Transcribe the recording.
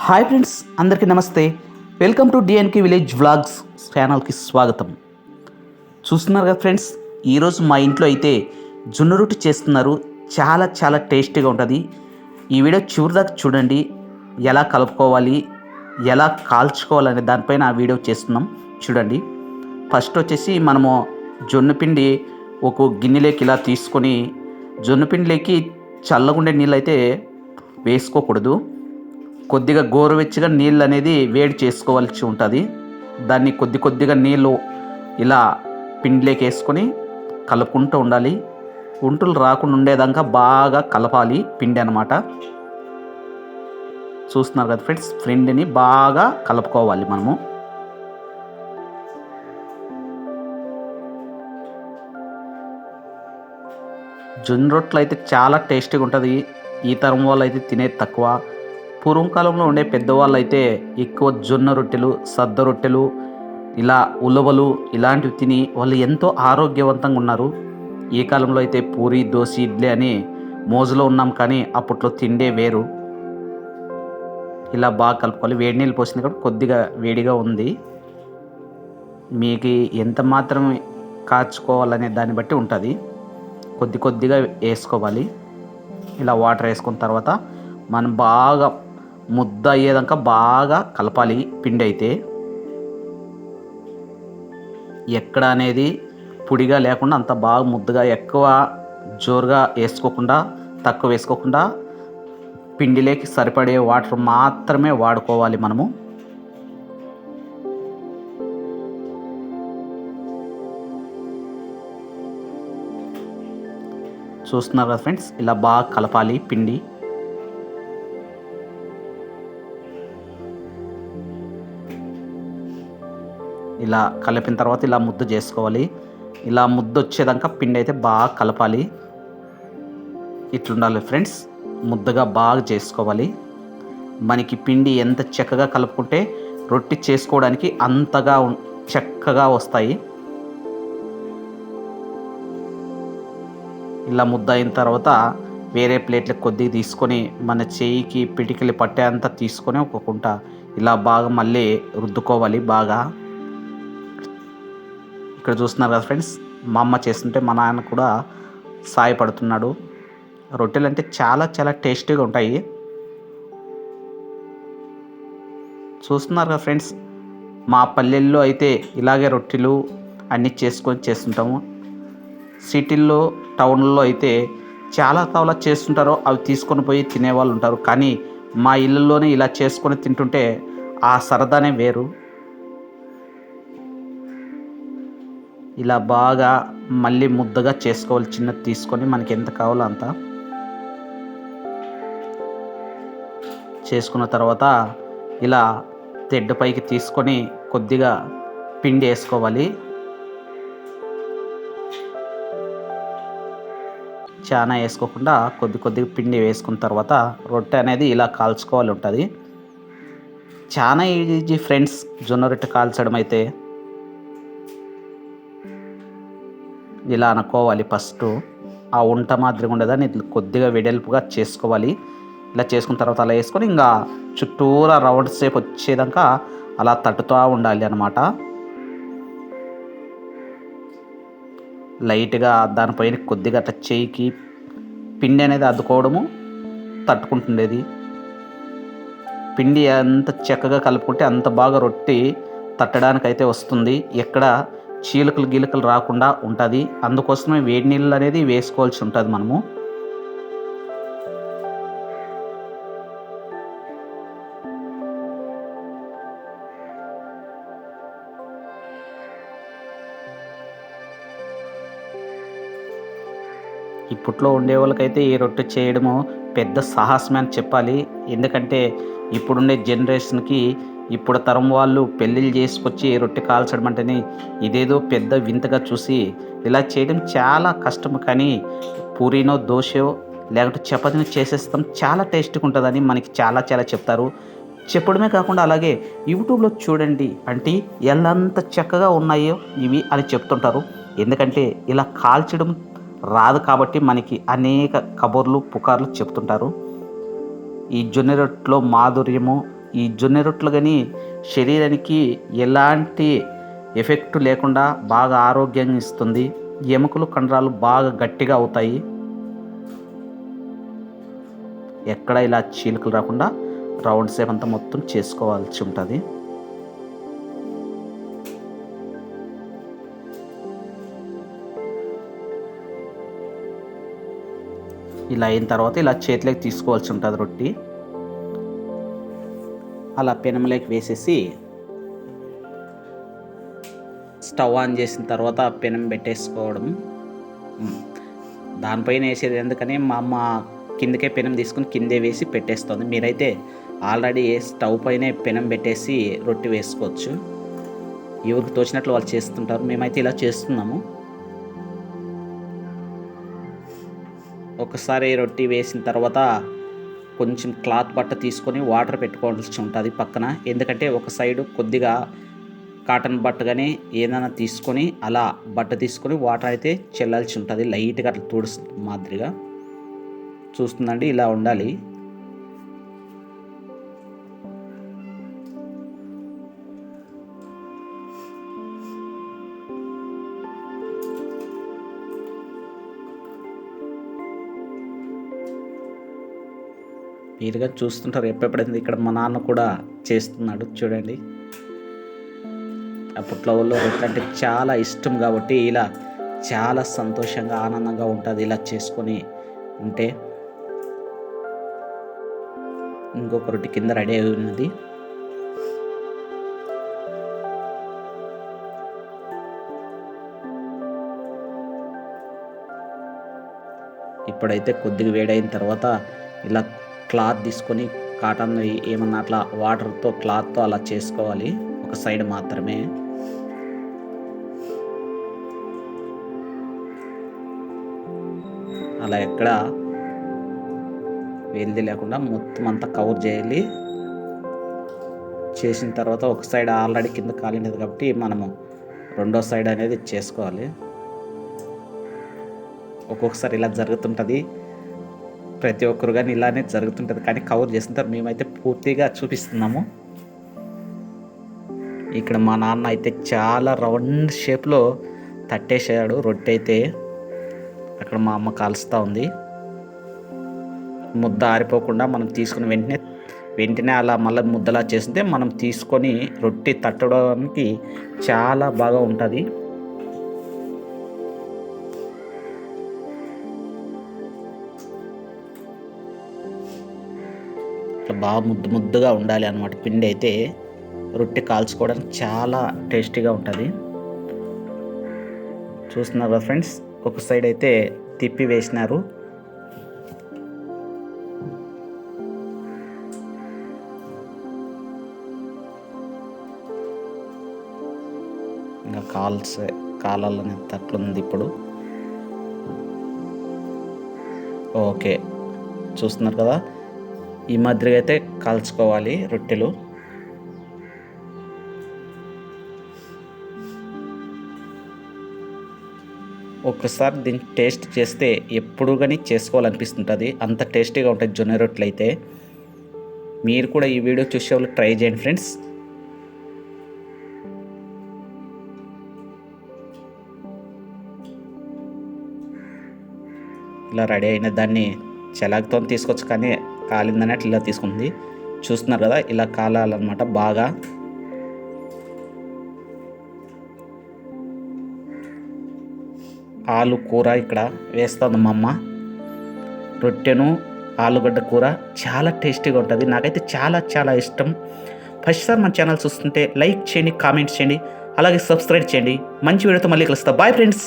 Hi friends, అందరికీ నమస్తే. Welcome to DNK village vlogs ఛానల్కి స్వాగతం. చూస్తున్నారు కదా ఫ్రెండ్స్, ఈరోజు మా ఇంట్లో అయితే జొన్న రొట్టె చేస్తున్నారు. చాలా చాలా టేస్టీగా ఉంటుంది. ఈ వీడియో చివరిదాకా చూడండి. ఎలా కలుపుకోవాలి, ఎలా కాల్చుకోవాలనే దానిపైన ఆ వీడియో చేస్తున్నాం చూడండి. ఫస్ట్ వచ్చేసి మనము జొన్న పిండి ఒక గిన్నెలోకి ఇలా తీసుకొని, జొన్న పిండిలోకి చల్లగుండే నీళ్ళు అయితే వేసుకోకూడదు. కొద్దిగా గోరువెచ్చగా నీళ్ళు అనేది వేడి చేసుకోవాల్సి ఉంటుంది. దాన్ని కొద్ది కొద్దిగా నీళ్ళు ఇలా పిండిలోకి వేసుకొని కలుపుకుంటూ ఉండాలి. ఉంటులు రాకుండా ఉండేదాకా బాగా కలపాలి పిండి అనమాట. చూస్తున్నారు కదా ఫ్రెండ్స్, పిండిని బాగా కలుపుకోవాలి మనము. జొన్న రొట్టెలు అయితే చాలా టేస్టీగా ఉంటుంది. ఈ తరం వాళ్ళు అయితే తినేది తక్కువ. పూర్వం కాలంలో ఉండే పెద్దవాళ్ళు అయితే ఎక్కువ జొన్న రొట్టెలు, సద్ద రొట్టెలు, ఇలా ఉలవలు ఇలాంటివి తిని వాళ్ళు ఎంతో ఆరోగ్యవంతంగా ఉన్నారు. ఈ కాలంలో అయితే పూరి, దోశ, ఇడ్లీ అని మోజులో ఉన్నాం, కానీ అప్పట్లో తిండే వేరు. ఇలా బాగా కలుపుకోవాలి. వేడి నీళ్ళు పోసింది కూడా కొద్దిగా వేడిగా ఉంది. మీకు ఎంత మాత్రం కాచుకోవాలనే దాన్ని బట్టి ఉంటుంది. కొద్ది కొద్దిగా వేసుకోవాలి. ఇలా వాటర్ వేసుకున్న తర్వాత మనం బాగా ముద్ద అయ్యేదాకా బాగా కలపాలి. పిండి అయితే ఎక్కడ అనేది పొడిగా లేకుండా అంత బాగా ముద్దగా, ఎక్కువ జోరుగా వేసుకోకుండా తక్కువ వేసుకోకుండా పిండిలోకి సరిపడే వాటర్ మాత్రమే వాడుకోవాలి మనము. చూస్తున్నారు కదా ఫ్రెండ్స్, ఇలా బాగా కలపాలి పిండి. ఇలా కలిపిన తర్వాత ఇలా ముద్ద చేసుకోవాలి. ఇలా ముద్ద వచ్చేదాకా పిండి అయితే బాగా కలపాలి. ఇట్లుండాలి ఫ్రెండ్స్, ముద్దగా బాగా చేసుకోవాలి. మనకి పిండి ఎంత చక్కగా కలుపుకుంటే రొట్టె చేసుకోవడానికి అంతగా చక్కగా వస్తాయి. ఇలా ముద్ద అయిన తర్వాత వేరే ప్లేట్లకు కొద్దిగా తీసుకొని మన చేయికి పిటికలు పట్టేంత తీసుకొని ఒక కుంట ఇలా బాగా మళ్ళీ రుద్దుకోవాలి బాగా. ఇక్కడ చూస్తున్నారు కదా ఫ్రెండ్స్, మా అమ్మ చేస్తుంటే మా నాన్న కూడా సాయపడుతున్నాడు. రొట్టెలు అంటే చాలా చాలా టేస్టీగా ఉంటాయి. చూస్తున్నారు కదా ఫ్రెండ్స్, మా పల్లెల్లో అయితే ఇలాగే రొట్టెలు అన్నీ చేసుకొని చేస్తుంటాము. సిటీల్లో, టౌన్లో అయితే చాలా తవలా చేస్తుంటారో అవి తీసుకొని పోయి తినేవాళ్ళు ఉంటారు. కానీ మా ఇళ్ళల్లోనే ఇలా చేసుకొని తింటుంటే ఆ సరదానే వేరు. ఇలా బాగా మళ్ళీ ముద్దగా చేసుకోవాలి. చిన్నది తీసుకొని మనకి ఎంత కావాలో అంత చేసుకున్న తర్వాత ఇలా తెడ్డు పైకి తీసుకొని కొద్దిగా పిండి వేసుకోవాలి. చాలా వేసుకోకుండా కొద్ది కొద్దిగా పిండి వేసుకున్న తర్వాత రొట్టె అనేది ఇలా కాల్చుకోవాలి ఉంటుంది. చాలా ఈజీ ఫ్రెండ్స్ జొన్న రొట్టె కాల్చడం అయితే. ఇలా అనుకోవాలి. ఫస్ట్ ఆ ఉంట మాదిరిగా ఉండదని కొద్దిగా వెడల్పుగా చేసుకోవాలి. ఇలా చేసుకున్న తర్వాత అలా వేసుకొని ఇంకా చుట్టూరా రౌండ్ షేప్ వచ్చేదాకా అలా తట్టుతూ ఉండాలి అన్నమాట. లైట్గా దానిపైన కొద్దిగా అట్లా చేయికి పిండి అనేది అద్దుకోవడము తట్టుకుంటుండేది. పిండి ఎంత చక్కగా కలుపుకుంటే అంత బాగా రొట్టి తట్టడానికైతే వస్తుంది. ఎక్కడ చీలకలు గీలకలు రాకుండా ఉంటుంది. అందుకోసమే వేడి నీళ్ళు అనేది వేసుకోవాల్సి ఉంటుంది మనము. ఇప్పట్లో ఉండే వాళ్ళకైతే ఈ రొట్టె చేయడము పెద్ద సాహసమే అని చెప్పాలి. ఎందుకంటే ఇప్పుడుండే జనరేషన్కి, ఇప్పుడు తరం వాళ్ళు పెళ్ళిళ్ళు చేసుకొచ్చి రొట్టె కాల్చడం అంటేనే ఇదేదో పెద్ద వింతగా చూసి ఇలా చేయడం చాలా కష్టం. కానీ పూరీనో, దోశో లేకపోతే చపాతీనో చేసేస్తాం, చాలా టేస్ట్గా ఉంటుందని మనకి చాలా చాలా చెప్తారు. చెప్పడమే కాకుండా అలాగే యూట్యూబ్లో చూడండి అంటే ఎల్లంత చక్కగా ఉన్నాయో ఇవి అని చెప్తుంటారు. ఎందుకంటే ఇలా కాల్చడం రాదు కాబట్టి మనకి అనేక కబుర్లు పుకార్లు చెప్తుంటారు. ఈ జొన్న రొట్టెలో మాధుర్యము, ఈ జొన్న రొట్టెలు కానీ శరీరానికి ఎలాంటి ఎఫెక్ట్ లేకుండా బాగా ఆరోగ్యంగా ఇస్తుంది. ఎముకలు కండరాలు బాగా గట్టిగా అవుతాయి. ఎక్కడ ఇలా చీలికలు రాకుండా రౌండ్ షేప్ అంతా మొత్తం చేసుకోవాల్సి ఉంటుంది. ఇలా అయిన తర్వాత ఇలా చేతిలోకి తీసుకోవాల్సి ఉంటుంది రొట్టి. అలా పెనంలోకి వేసేసి స్టవ్ ఆన్ చేసిన తర్వాత పెనం పెట్టేసుకోవడం. దానిపైన వేసేది ఎందుకని మా అమ్మ కిందకే పెనం తీసుకుని కిందే వేసి పెట్టేస్తుంది. మీరైతే ఆల్రెడీ స్టవ్ పైనే పెనం పెట్టేసి రొట్టె వేసుకోవచ్చు. ఎవరికి తోచినట్లు వాళ్ళు చేస్తుంటారు. మేమైతే ఇలా చేస్తున్నాము. ఒకసారి రొట్టె వేసిన తర్వాత కొంచెం క్లాత్ బట్ట తీసుకొని వాటర్ పెట్టుకోవాల్సి ఉంటుంది పక్కన. ఎందుకంటే ఒక సైడు కొద్దిగా కాటన్ బట్ట కానీ ఏదైనా తీసుకొని అలా బట్ట తీసుకొని వాటర్ అయితే చల్లాల్సి ఉంటుంది. లైట్గా అట్లా తుడుసు మాదిరిగా చూస్తుందండి. ఇలా ఉండాలి. మీరుగా చూస్తుంటారు ఎప్పుడైతే ఇక్కడ మా నాన్న కూడా చేస్తున్నాడు చూడండి. అప్పట్లో వాళ్ళు రొట్టె అంటే చాలా ఇష్టం కాబట్టి ఇలా చాలా సంతోషంగా ఆనందంగా ఉంటుంది ఇలా చేసుకొని ఉంటే. ఇంకొక రొట్టె కింద రెడీ అయి ఉన్నది. ఇప్పుడైతే కొద్దిగా వేడైన తర్వాత ఇలా క్లాత్ తీసుకొని కాటన్ ఏమన్నా అట్లా వాటర్తో క్లాత్తో అలా చేసుకోవాలి. ఒక సైడ్ మాత్రమే. అలా ఎక్కడ వేలిది లేకుండా మొత్తం అంతా కవర్ చేయాలి. చేసిన తర్వాత ఒక సైడ్ ఆల్రెడీ కింద కాలినది కాబట్టి మనము రెండో సైడ్ అనేది చేసుకోవాలి. ఒక్కొక్కసారి ఇలా జరుగుతుంటుంది. ప్రతి ఒక్కరు కానీ ఇలానే జరుగుతుంటుంది కానీ కవర్ చేస్తుంటారు. మేమైతే పూర్తిగా చూపిస్తున్నాము. ఇక్కడ మా నాన్న అయితే చాలా రౌండ్ షేప్లో తట్టేసాడు రొట్టె అయితే. అక్కడ మా అమ్మ కాలుస్తూ ఉంది. ముద్ద ఆరిపోకుండా మనం తీసుకుని వెంటనే అలా మళ్ళీ ముద్దలా చేస్తే మనం తీసుకొని రొట్టె తట్టడానికి చాలా బాగా ఉంటుంది. ఇట్లా బాగా ముద్దుగా ఉండాలి అన్నమాట. పిండి అయితే రొట్టె కాల్చుకోవడానికి చాలా టేస్టీగా ఉంటుంది. చూస్తున్నారు కదా ఫ్రెండ్స్, ఒక సైడ్ అయితే తిప్పి వేసినారు. ఇంకా కాలాలనే తట్లుంది ఇప్పుడు. ఓకే, చూస్తున్నారు కదా, ఈ మాదిరిగా అయితే కాల్చుకోవాలి రొట్టెలు. ఒక్కసారి దీన్ని టేస్ట్ చేస్తే ఎప్పుడు కానీ చేసుకోవాలనిపిస్తుంటుంది. అంత టేస్టీగా ఉంటుంది జొన్న రొట్టెలు అయితే. మీరు కూడా ఈ వీడియో చూసే వాళ్ళు ట్రై చేయండి ఫ్రెండ్స్. ఇలా రెడీ అయిన దాన్ని చెలాకుతో తీసుకోవచ్చు కానీ కాలిందని అట్లా ఇలా తీసుకుంది. చూస్తున్నారు కదా, ఇలా కాలాలన్నమాట బాగా. ఆలు కూర ఇక్కడ వేస్తుంది మా అమ్మ. రొట్టెను ఆలుగడ్డ కూర చాలా టేస్టీగా ఉంటుంది. నాకైతే చాలా చాలా ఇష్టం. ఫస్ట్ సార్ మన ఛానల్ చూస్తుంటే లైక్ చేయండి, కామెంట్స్ చేయండి, అలాగే సబ్స్క్రైబ్ చేయండి. మంచి వీడియోతో మళ్ళీ కలుస్తా. Bye friends.